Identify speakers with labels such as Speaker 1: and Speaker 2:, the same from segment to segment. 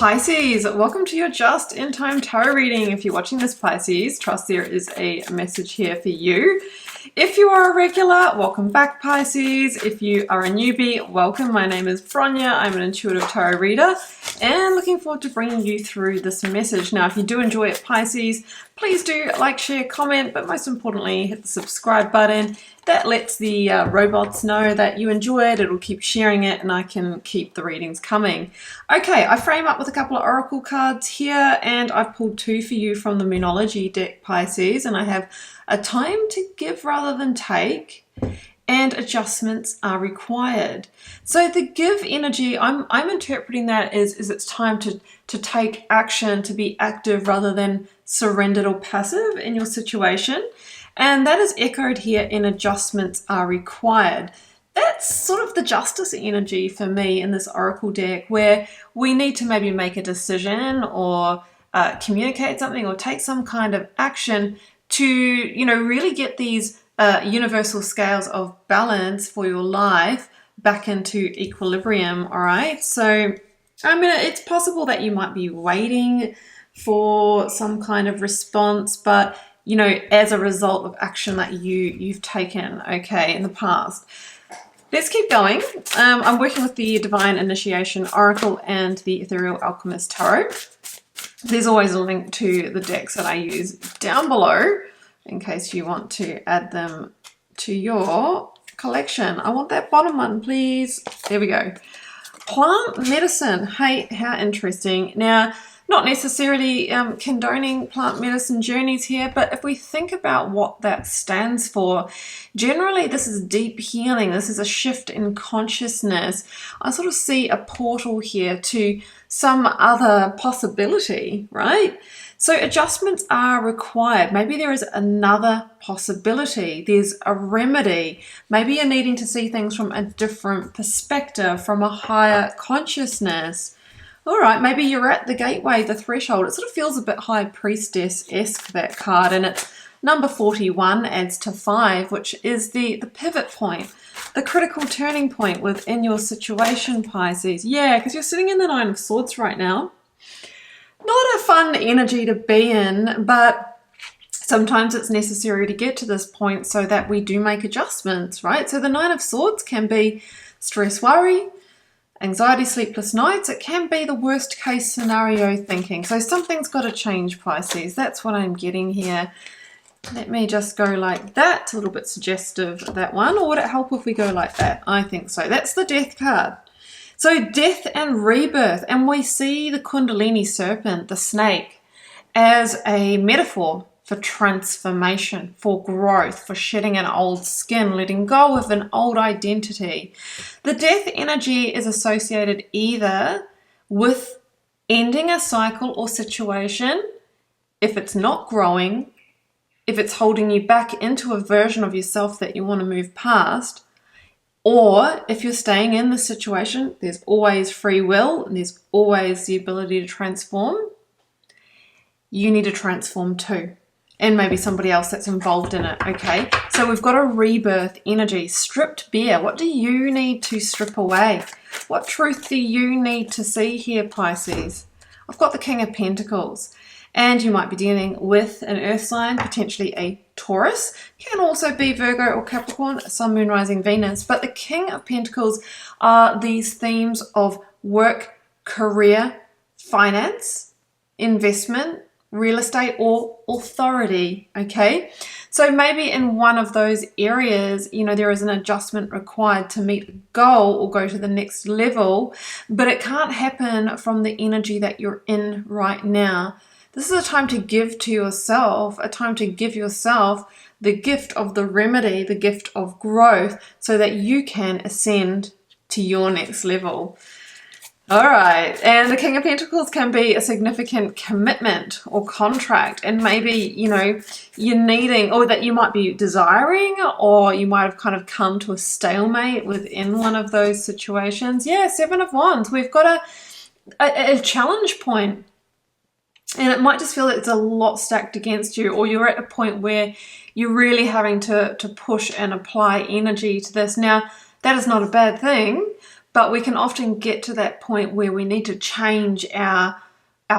Speaker 1: Pisces, welcome to your just in time tarot reading. If you're watching this, Pisces, trust there is a message here for you. If you are a regular, welcome back, Pisces. If you are a newbie, welcome. My name is BRONYA. I'm an intuitive tarot reader and looking forward to bringing you through this message. Now, if you do enjoy it, Pisces, please do like, share, comment, but most importantly, hit the subscribe button. That lets the robots know that you enjoy it. It'll keep sharing it and I can keep the readings coming. Okay, I frame up with a couple of oracle cards here and I've pulled two for you from the Moonology deck, Pisces, and I have a time to give rather than take and adjustments are required. So the give energy, I'm interpreting that as it's time to take action, to be active rather than surrendered or passive in your situation. And that is echoed here in adjustments are required. That's sort of the justice energy for me in this oracle deck, where we need to maybe make a decision or communicate something or take some kind of action to, you know, really get these universal scales of balance for your life back into equilibrium. All right. So, I mean, it's possible that you might be waiting for some kind of response, but you know, as a result of action that you've taken, okay, in the past. Let's keep going. I'm working with the Divine Initiation Oracle and the Ethereal Alchemist Tarot. There's always a link to the decks that I use down below in case you want to add them to your collection. I want that bottom one, please. There we go. Plant medicine. Hey, how interesting. Now, not necessarily condoning plant medicine journeys here, but if we think about what that stands for, generally this is deep healing. This is a shift in consciousness. I sort of see a portal here to some other possibility, right? So adjustments are required. Maybe there is another possibility. There's a remedy. Maybe you're needing to see things from a different perspective, from a higher consciousness. All right, maybe you're at the gateway, the threshold. It sort of feels a bit High Priestess-esque, that card, and it's number 41 adds to 5, which is the pivot point, the critical turning point within your situation, Pisces. Yeah, because you're sitting in the Nine of Swords right now. Not a fun energy to be in, but sometimes it's necessary to get to this point so that we do make adjustments, right? So the Nine of Swords can be stress, worry, anxiety, sleepless nights. It can be the worst case scenario thinking. So something's got to change, Pisces. That's what I'm getting here. Let me just go like that. It's a little bit suggestive, that one. Or would it help if we go like that? I think so. That's the Death card. So death and rebirth. And we see the Kundalini serpent, the snake, as a metaphor for transformation, for growth, for shedding an old skin, letting go of an old identity. The death energy is associated either with ending a cycle or situation, if it's not growing, if it's holding you back into a version of yourself that you want to move past, or if you're staying in the situation, there's always free will and there's always the ability to transform. You need to transform too. And maybe somebody else that's involved in it, okay? So we've got a rebirth energy, stripped bare. What do you need to strip away? What truth do you need to see here, Pisces? I've got the King of Pentacles, and you might be dealing with an earth sign, potentially a Taurus. Can also be Virgo or Capricorn, Sun, Moon, Rising, Venus. But the King of Pentacles are these themes of work, career, finance, investment, real estate, or authority, okay? So maybe in one of those areas, you know, there is an adjustment required to meet a goal or go to the next level, but it can't happen from the energy that you're in right now. This is a time to give to yourself, a time to give yourself the gift of the remedy, the gift of growth, so that you can ascend to your next level. All right, and the King of Pentacles can be a significant commitment or contract, and maybe, you know, you're needing, or that you might be desiring, or you might have kind of come to a stalemate within one of those situations. Yeah, Seven of Wands. We've got a challenge point, and it might just feel that it's a lot stacked against you, or you're at a point where you're really having to push and apply energy to this. Now, that is not a bad thing, but we can often get to that point where we need to change our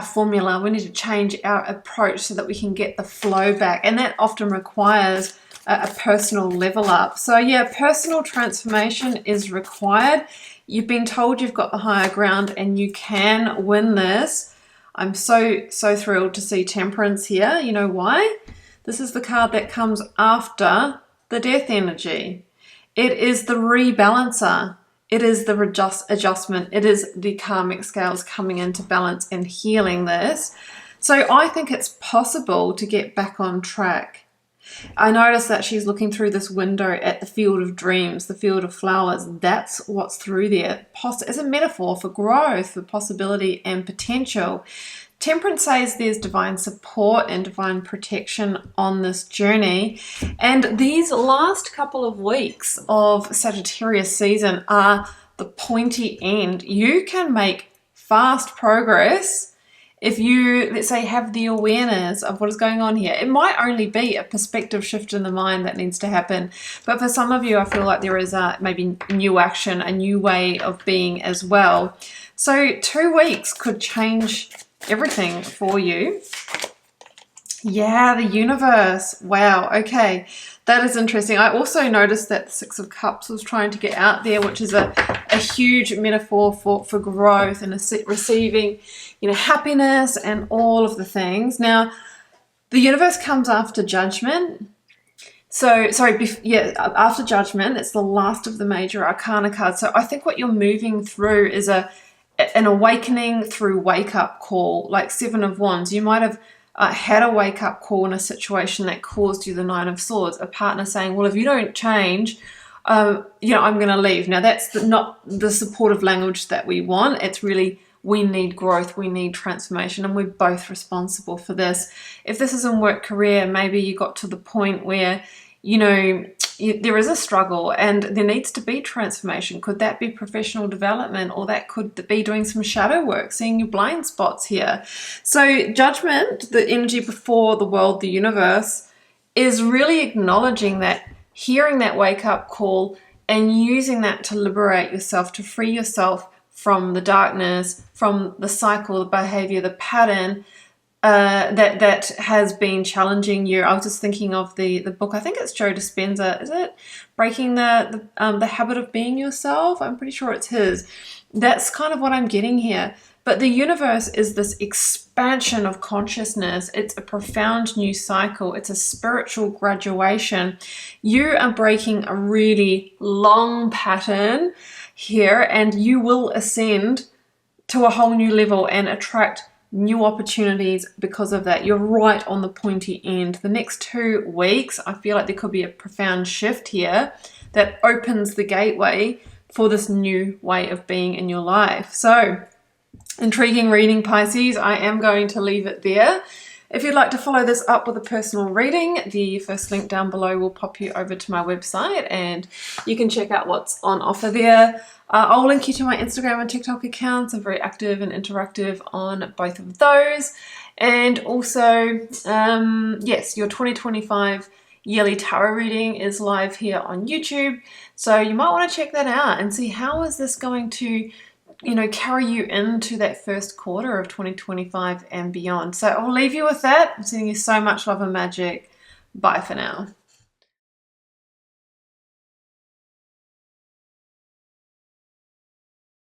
Speaker 1: formula. We need to change our approach so that we can get the flow back, and that often requires a personal level up. So yeah, personal transformation is required. You've been told you've got the higher ground and you can win this. I'm so thrilled to see Temperance here. You know why? This is the card that comes after the death energy. It is the rebalancer. It is the adjustment. It is the karmic scales coming into balance and healing this. So I think it's possible to get back on track. I noticed that she's looking through this window at the field of dreams, the field of flowers. That's what's through there. As a metaphor for growth, for possibility and potential. Temperance says there's divine support and divine protection on this journey. And these last couple of weeks of Sagittarius season are the pointy end. You can make fast progress if you, let's say, have the awareness of what is going on here. It might only be a perspective shift in the mind that needs to happen. But for some of you, I feel like there is maybe new action, a new way of being as well. So 2 weeks could change everything for you. Yeah, the universe. Wow. Okay. That is interesting. I also noticed that the Six of Cups was trying to get out there, which is a huge metaphor for growth and receiving, happiness and all of the things. Now, the universe comes after judgment. So, after judgment, it's the last of the major arcana cards. So I think what you're moving through is an awakening through wake-up call, like Seven of Wands. You might have had a wake-up call in a situation that caused you the Nine of Swords, a partner saying, well, if you don't change, I'm going to leave. Now, that's not the supportive language that we want. It's really, we need growth, we need transformation, and we're both responsible for this. If this is in work career, maybe you got to the point where, there is a struggle and there needs to be transformation. Could that be professional development, or that could be doing some shadow work, seeing your blind spots here? So judgment, the energy before the world, the universe, is really acknowledging that, hearing that wake-up call and using that to liberate yourself, to free yourself from the darkness, from the cycle, the behavior, the pattern that has been challenging you. I was just thinking of the book. I think it's Joe Dispenza. Is it Breaking the Habit of Being Yourself? I'm pretty sure it's his. That's kind of what I'm getting here. But the universe is this expansion of consciousness. It's a profound new cycle. It's a spiritual graduation. You are breaking a really long pattern here, and you will ascend to a whole new level and attract new opportunities because of that. You're right on the pointy end. The next 2 weeks, I feel like there could be a profound shift here that opens the gateway for this new way of being in your life. So, intriguing reading, Pisces. I am going to leave it there. If you'd like to follow this up with a personal reading, the first link down below will pop you over to my website and you can check out what's on offer there. I'll link you to my Instagram and TikTok accounts. I'm very active and interactive on both of those. And also, yes, your 2025 yearly tarot reading is live here on YouTube. So you might want to check that out and see how is this going to carry you into that first quarter of 2025 and beyond. So I'll leave you with that. I'm sending you so much love and magic. Bye for now.